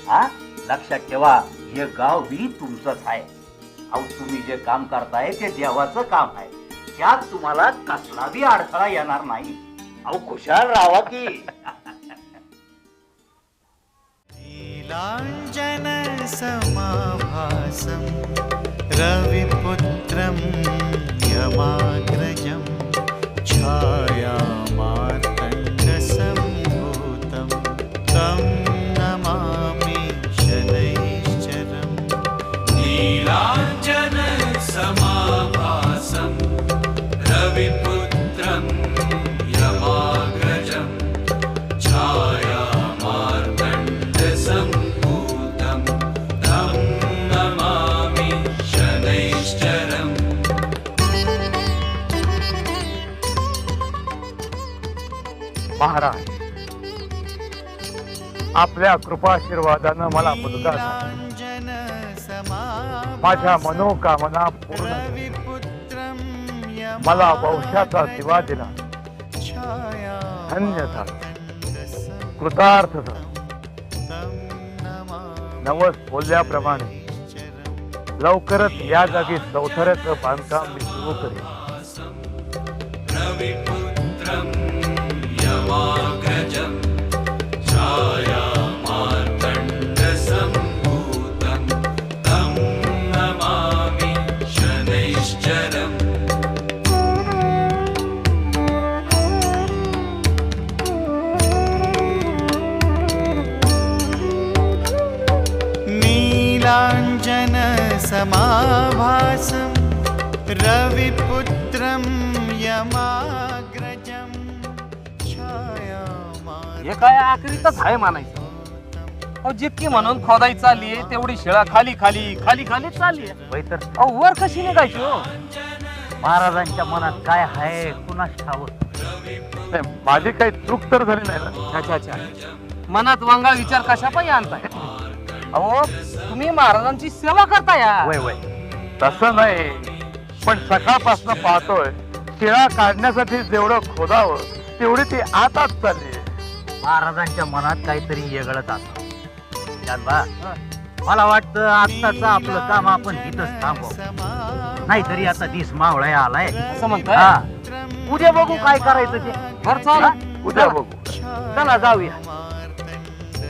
Speaker 4: हा, लक्षात ठेवा, हे गाव बी तुमचंच आहे. अहो, तुम्ही जे काम करताय ते देवाचं काम आहे. त्यात तुम्हाला कसला बी अडथळा येणार नाही. अहो, खुशाल राहावा की.
Speaker 1: नीलाञ्जन समाभासं रविपुत्रं यमाग्रजं छायामार्तण्डसम्भूतं तं नमामि शनैश्चरम्.
Speaker 2: नीलाञ्जन समाभासं रविपुत्रं यमाग्रजं छायामार्तण्डसम्भूतं तं नमामि शनैश्चरम्.
Speaker 11: महाराज, आपल्या कृपाशीर्वादानं मला मुलगा झाला. माझ्या मनोकामना पूर्ण झाल्या. मला वंशाचा दिवा दिला. धन्य झाला, कृतार्थ झाला. नवस बोलल्याप्रमाणे लवकरच या जागी चौथऱ्याचं बांधकाम मी सुरू करेन.
Speaker 2: रविपुत्रं यमाग्रजं छायामार्तण्डसम्भूतं तं नमामि शनैश्चरम्.
Speaker 1: नीलाञ्जन समाभासं रविपुत्रं यमाग्रजम्.
Speaker 3: हे काय आखरीतच आहे म्हणायचं. अहो जितकी म्हणून खोदाई चालली तेवढी शिळा खाली खाली खाली खाली चालली.
Speaker 4: तर
Speaker 3: अहो वर कशी निघायची हो?
Speaker 4: महाराजांच्या मनात काय आहे कुणास ठाऊक.
Speaker 7: माझी काही चूक तर झाली नाही ना.
Speaker 3: अच्छा अच्छा, मनात वांगा विचार कशा पायी आणताय? अहो तुम्ही महाराजांची सेवा करताय.
Speaker 4: वय वय
Speaker 7: तसं नाही, पण सकाळपासून पाहतोय शिळा काढण्यासाठी जेवढं खोदावं तेवढी ती आताच चालली.
Speaker 4: महाराजांच्या मनात काहीतरी वेगळंच असतं. जानबा, मला वाटतं आत्ताच आपलं काम आपण इथंच थांबव, नाहीतरी आता दिस मावळा आलाय.
Speaker 3: असं म्हणताय?
Speaker 4: हा, उद्या बघू काय करायचं ते.
Speaker 3: बरं चला.
Speaker 7: उद्या बघू.
Speaker 4: चला जाऊया.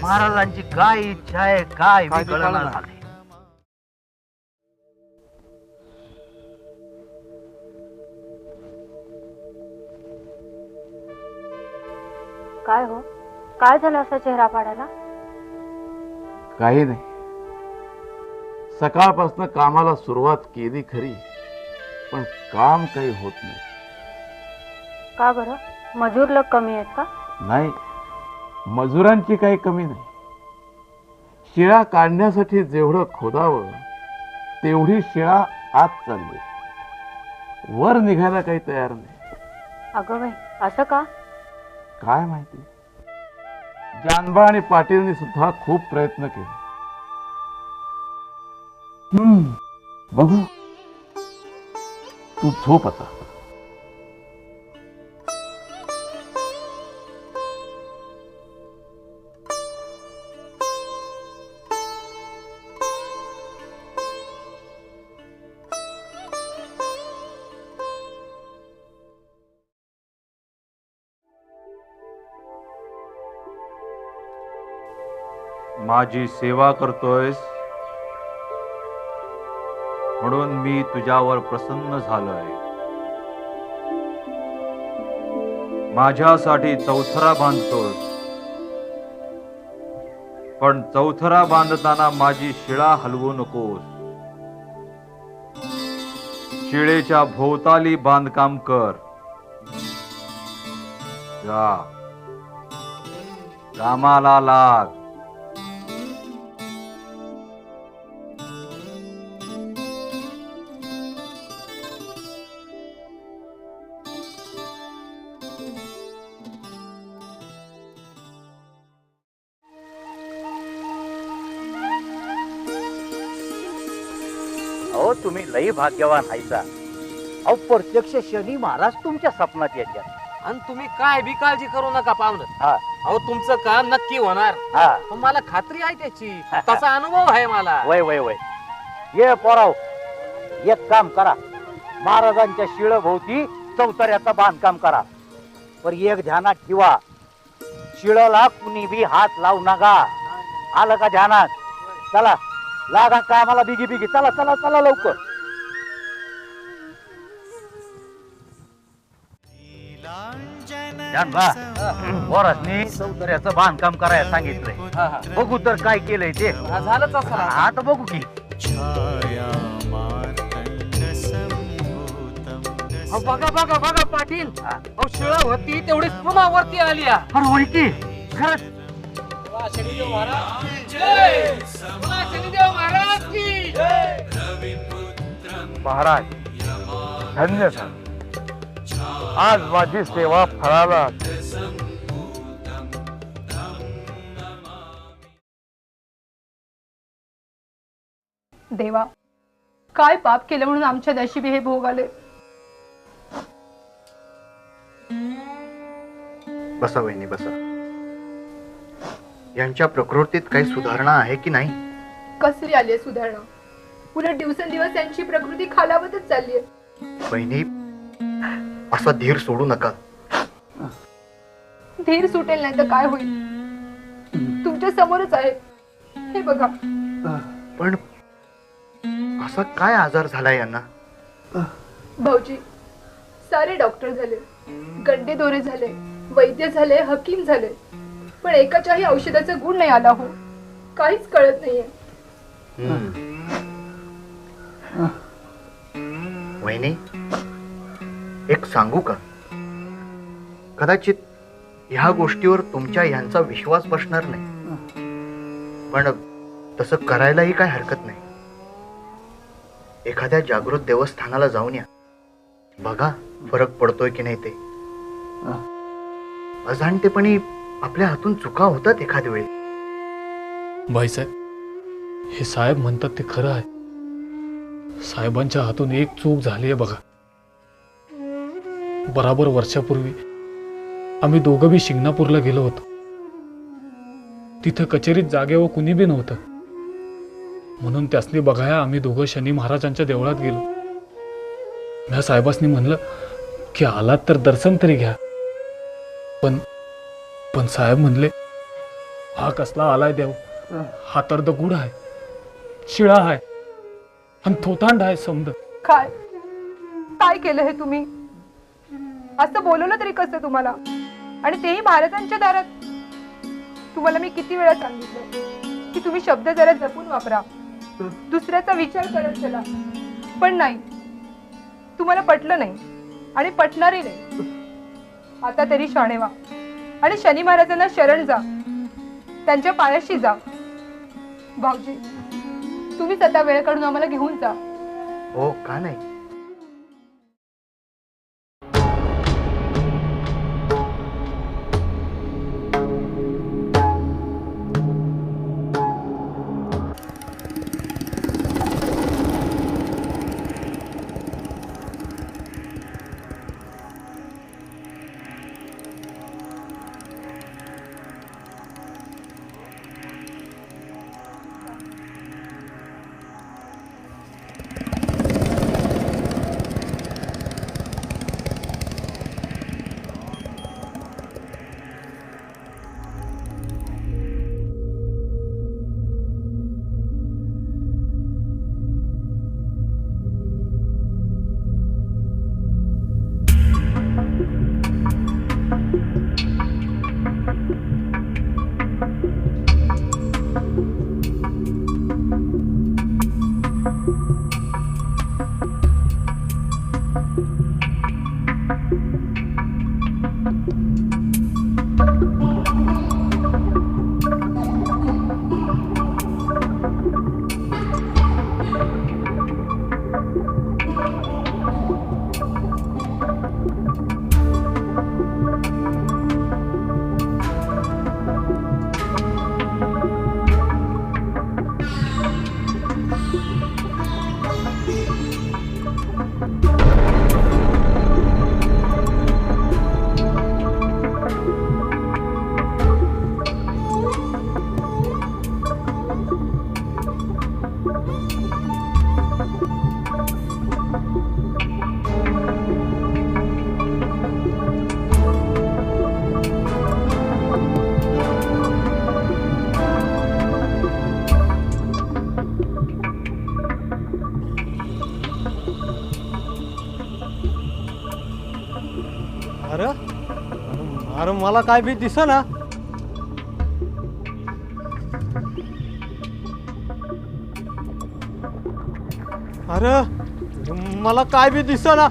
Speaker 4: महाराजांची काय इच्छा आहे काय
Speaker 3: काय
Speaker 4: कळणार
Speaker 3: कळणार.
Speaker 4: झालंय.
Speaker 8: काय हो, काय झालं असा चेहरा पाडायला?
Speaker 7: काही नाही, सकाळपासून कामाला सुरुवात केली खरी, पण काम काही होत नाही.
Speaker 8: का बरं, मजूर लोक कमी आहेत का?
Speaker 7: नाही, मजुरांची काही कमी नाही. शिळा काढण्यासाठी जेवढं खोदावं तेवढी शिळा आत चालली, वर निघायला काही तयार नाही.
Speaker 8: अगं बाई, असं का?
Speaker 7: काय माहिती. जानबा आणि पाटीलनी सुद्धा खूप प्रयत्न केले. बघू, तू झोप आता.
Speaker 12: माझी सेवा करतोयस म्हणून मी तुझ्यावर प्रसन्न झालोय. माझ्यासाठी चौथरा बांधतोस, पण चौथरा बांधताना माझी शिळा हलवू नकोस. शिळेच्या भोवताली बांधकाम कर. जा, कामाला लाग.
Speaker 4: अहो तुम्ही लई भाग्यवान हायसा. अहो प्रत्यक्ष शनी महाराज तुमच्या स्वप्नात येतात.
Speaker 3: आणि तुम्ही काय बी काळजी करू नका पाहुणं.
Speaker 4: हा
Speaker 3: अहो तुमचं काम नक्की होणार.
Speaker 4: हा,
Speaker 3: मला खात्री आहे त्याची, तसा अनुभव आहे मला.
Speaker 4: वय वय वय. ये पोराव, एक काम करा, महाराजांच्या शिळ भोवती चौतऱ्याचं बांधकाम करा. पण एक ध्यानात ठेवा, शिळला कुणी बी हात लावू नका. आलं का ध्यानात? चला लागा कामाला बिगी बिगी. चला चला चला लवकर. जानबा, पोरासनी चौतऱ्याचं बांधकाम करायला सांगितलंय. बघू तर काय केलंय ते.
Speaker 3: झालंच असं.
Speaker 4: आता बघू की.
Speaker 1: छाया मार्तंड संभूतं
Speaker 3: अहो बघा बघा बघा पाटील, अहो शिळा होती तेवढीच पुन्हा वरती आली.
Speaker 4: अरे होय की, खरंच.
Speaker 3: शनिदेव महाराज की जय. शनिदेव महाराज की जय.
Speaker 7: महाराज धन्य झालं, आज माझी सेवा फळाला.
Speaker 10: देवा, काय पाप केलं म्हणून आमच्या नशिबी हे भोग आले.
Speaker 13: बसा वहिनी बसा. यांच्या प्रकृतीत काही सुधारणा आहे की नाही?
Speaker 10: कसली आली आहे सुधारणा? उलट दिवसेंदिवस त्यांची प्रकृती खालावतच चालली आहे.
Speaker 13: वहिनी, असा धीर सोडू नका.
Speaker 10: धीर सुटेल नाही तर काय होईल? तुमच्या समोरच आहे, हे बघा.
Speaker 13: पण असा काय आजार झालाय यांना?
Speaker 10: भाऊजी, सारे डॉक्टर झाले, गड्डे दोरे झाले, वैद्य झाले, हकीम झाले, पण एकाच्याही औषधाचा गुण नाही आला हो. काहीच कळत नाहीये.
Speaker 13: वहिनी, एक सांगू का? कदाचित ह्या गोष्टीवर तुमच्या ह्यांचा विश्वास बसणार नाही, पण तसं करायलाही काय हरकत नाही. एखाद्या जागृत देवस्थानाला जाऊन या, बघा फरक पडतोय की नाही ते. अजाणतेपणी आपल्या हातून चुका होतात एखाद्या वेळी.
Speaker 9: भाईसाहेब, हे साहेब म्हणतात ते खरं आहे. साहेबांच्या हातून एक चूक झाली आहे बघा. बराबर वर्षापूर्वी आम्ही दोघं बी शिंगणापूरला गेलो होतो. तिथं कचेरीत जागेवर कुणी बी नव्हतं, म्हणून त्यासनी बघाया आम्ही दोघं शनी महाराजांच्या देवळात गेलो. मी साहेबांनी म्हणलं की आलात तर दर्शन तरी घ्या, पण साहेब म्हणले, हा कसला आलाय देव, हा तर दगुड आहे, शिळा आहे आणि थोतांड आहे समद.
Speaker 10: काय काय केलं हे तुम्ही? असं बोलवलं तरी कसं तुम्हाला, आणि तेही महाराजांच्या दारात? तुम्हाला मी किती वेळा सांगितलं की तुम्ही शब्द जरा जपून वापरा, दुसऱ्याचा विचार करत चला, पण नाही, तुम्हाला पटलं नाही आणि पटणारही नाही. आता तरी शाणे व्हा आणि शनी महाराजांना शरण जा, त्यांच्या पायाशी जा. भाऊजी, तुम्हीच आता वेळ काढून आम्हाला घेऊन जा.
Speaker 13: हो, का नाही?
Speaker 3: अरे मला काय बी दिसेना. अरे मला काय बी दिसेना.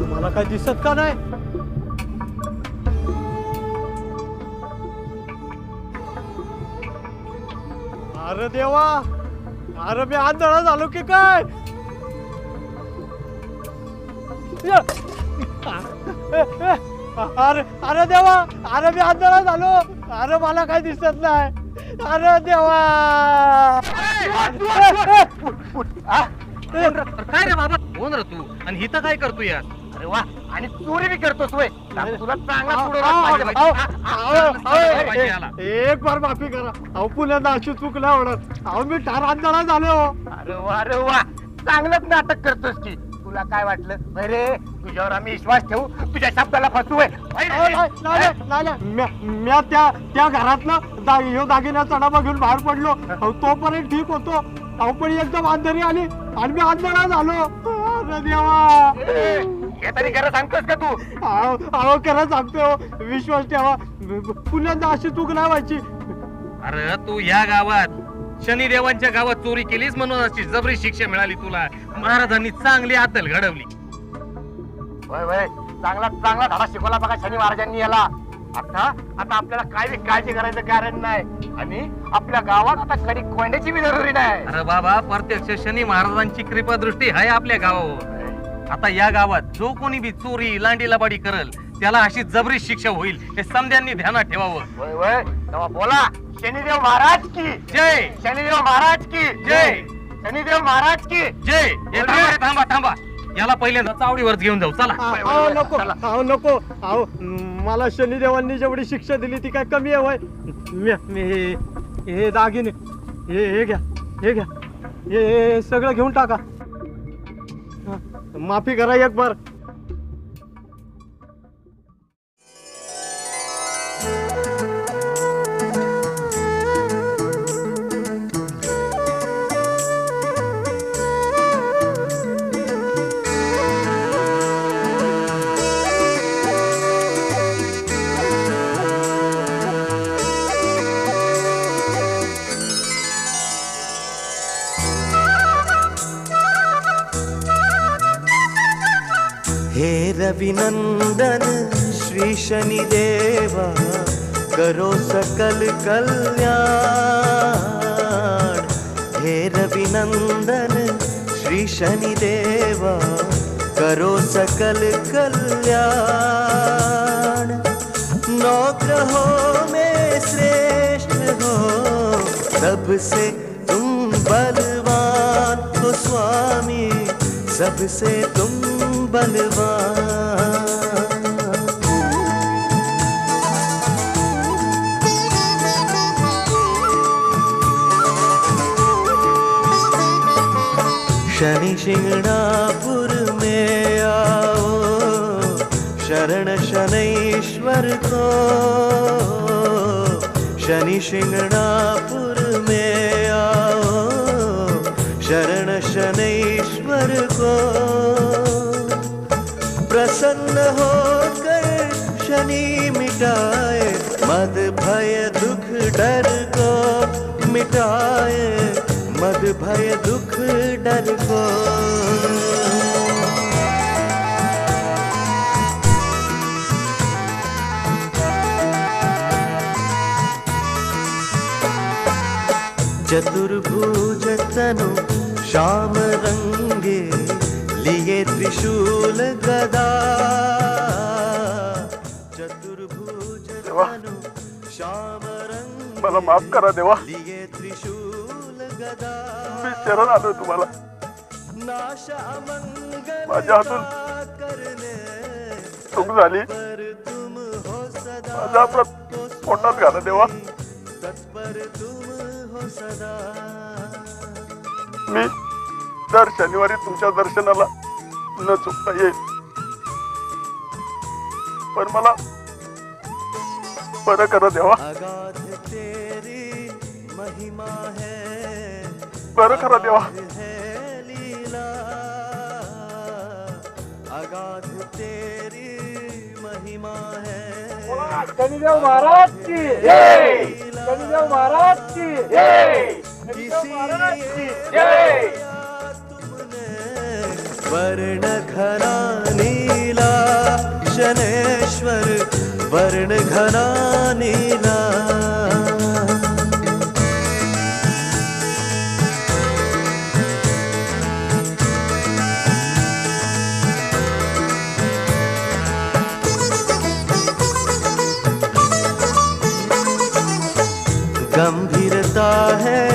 Speaker 3: मला काय दिसत का नाही? अरे देवा, अरे मी आंधळा झालो की काय? अरे अरे देवा, अरे मी आंधळा झालो. अरे मला काय दिसत नाही. अरे देवा.
Speaker 6: काय रे बाबा, कोण रे तू आणि हिथं काय करतो यार?
Speaker 3: अरे वा, आणि चोरी बी करतोस वय. तुला चांगला एक बार माफी करा. अहो पुण्यात अशी चुकल्या आवडत. अहो मी ठार आंधळा झालो. अरे वा, चांगलंच नाटक करतोस की. तुला काय वाटलं? अरे तुझ्यावर आम्ही विश्वास ठेवू, तुझ्या शब्दाला फसू. म्या त्या घरातलं दागिन्या चढावा घेऊन बाहेर पडलो. तोपर्यंत ठीक होतो. अहो पण एकदम अंधारी आली आणि मी आंधळा झालो. अरे देवा.
Speaker 11: हे तरी खरं सांगतोस का तू?
Speaker 3: अहो खरं सांगतो, विश्वास ठेवा, पुन्हा अशी चूक नाही व्हायची.
Speaker 6: अरे तू या गावात शनिदेवांच्या गावात चोरी केलीस म्हणून अशी जबरी शिक्षा मिळाली तुला. महाराजांनी चांगली अद्दल घडवली.
Speaker 11: वय वय, चांगला चांगला धडा शिकवला बघा शनी महाराजांनी याला. आता आता आपल्याला काय बी काळजी करायचं कारण नाही आणि आपल्या गावात आता कधी कोंड्याची बी जरुरी नाही.
Speaker 6: अरे बाबा, प्रत्यक्ष शनी महाराजांची कृपा दृष्टी आहे आपल्या गावावर. आता या गावात जो कोणी बी चोरी लांडी लबाडी करल त्याला अशी जबरी शिक्षा होईल हे समध्यांनी ध्यानात ठेवावं.
Speaker 11: वय वय, तेव्हा बोला शनिदेव महाराज की
Speaker 6: जय.
Speaker 11: शनिदेव महाराज की
Speaker 6: जय.
Speaker 11: शनिदेव महाराज की
Speaker 6: जय. हे थांबा रे, थांबा थांबा, याला पहिल्यांदा चावडीवर घेऊन जाऊ. चला.
Speaker 3: अहो नको, अहो नको, अहो मला शनिदेवांनी जेवढी शिक्षा दिली ती काय कमी आहे? हे दागिने हे घ्या, हे घ्या, हे सगळं घेऊन टाका. माफी करा एक बार.
Speaker 1: हे रविनंदन श्री शनिदेवा करो सकल कल्याण. हे रविनंदन श्री शनिदेवा करो सकल कल्याण. नौ ग्रहों में श्रेष्ठ हो सबसे तुम बलवान हो स्वामी, सबसे तुम बलवान. शनि शिंगणापुर में आओ, शरण शनैश्वर को. शनि शिंगणापुर में आओ, शरण शनैश्वर को. प्रसन्न होकर शनि मिटाए, मद भय दुख डर को मिटाए, मद भय दुख डर को. चतुर्भुज तनु श्याम रंगे, लिए त्रिशूल गदा. चतुर्भुज तनु श्याम रंगे,
Speaker 5: मला माफ करा देवा,
Speaker 1: लिए त्रिशूल गदा.
Speaker 5: मी शरण आलोय तुम्हाला.
Speaker 1: नाशा मंगल
Speaker 5: माझ्या हातून चूक झाली, माझा आपला पोटात घाला देवा.
Speaker 1: तत्पर तुम हो सदा.
Speaker 5: मी दर शनिवारी तुमच्या दर्शनाला न चुकता येईल, पण मला बरं करा देवा.
Speaker 1: अगाध तेरी महिमा है,
Speaker 5: बरं करा देवा.
Speaker 1: है लीला. अगाध तेरी महिमा है.
Speaker 3: शनिदेव महाराज की जय. शनिदेव महाराज की जय. शनिदेव महाराज की जय.
Speaker 1: वर्ण घना नीला शनेश्वर, वर्ण घना नीला. गंभीरता है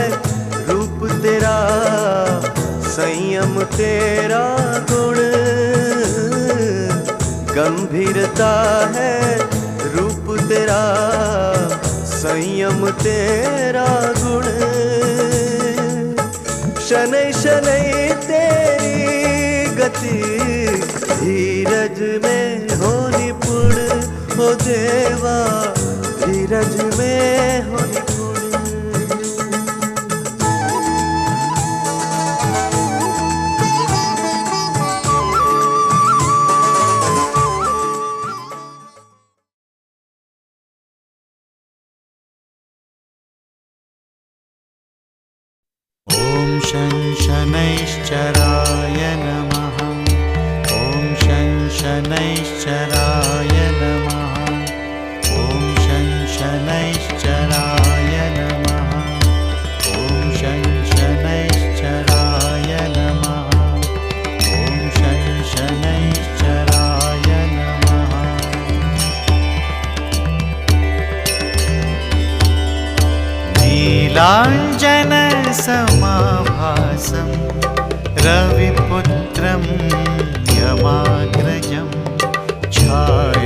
Speaker 1: रूप तेरा, संयम तेरा गुण. गंभीरता है रूप तेरा, संयम तेरा गुण. शनै शनै तेरी गति, धीरज में हो निपुण हो देवा, धीरज में हो निपुण. शं शनैश्चराय नमः ॐ शं शनैश्चराय नमः ॐ शं शनैश्चराय नमः ॐ शं शनैश्चराय नमः ॐ शं शनैश्चराय नमः नीलाञ्जनसमाभासं रविपुत्रं यमाग्रजं छाया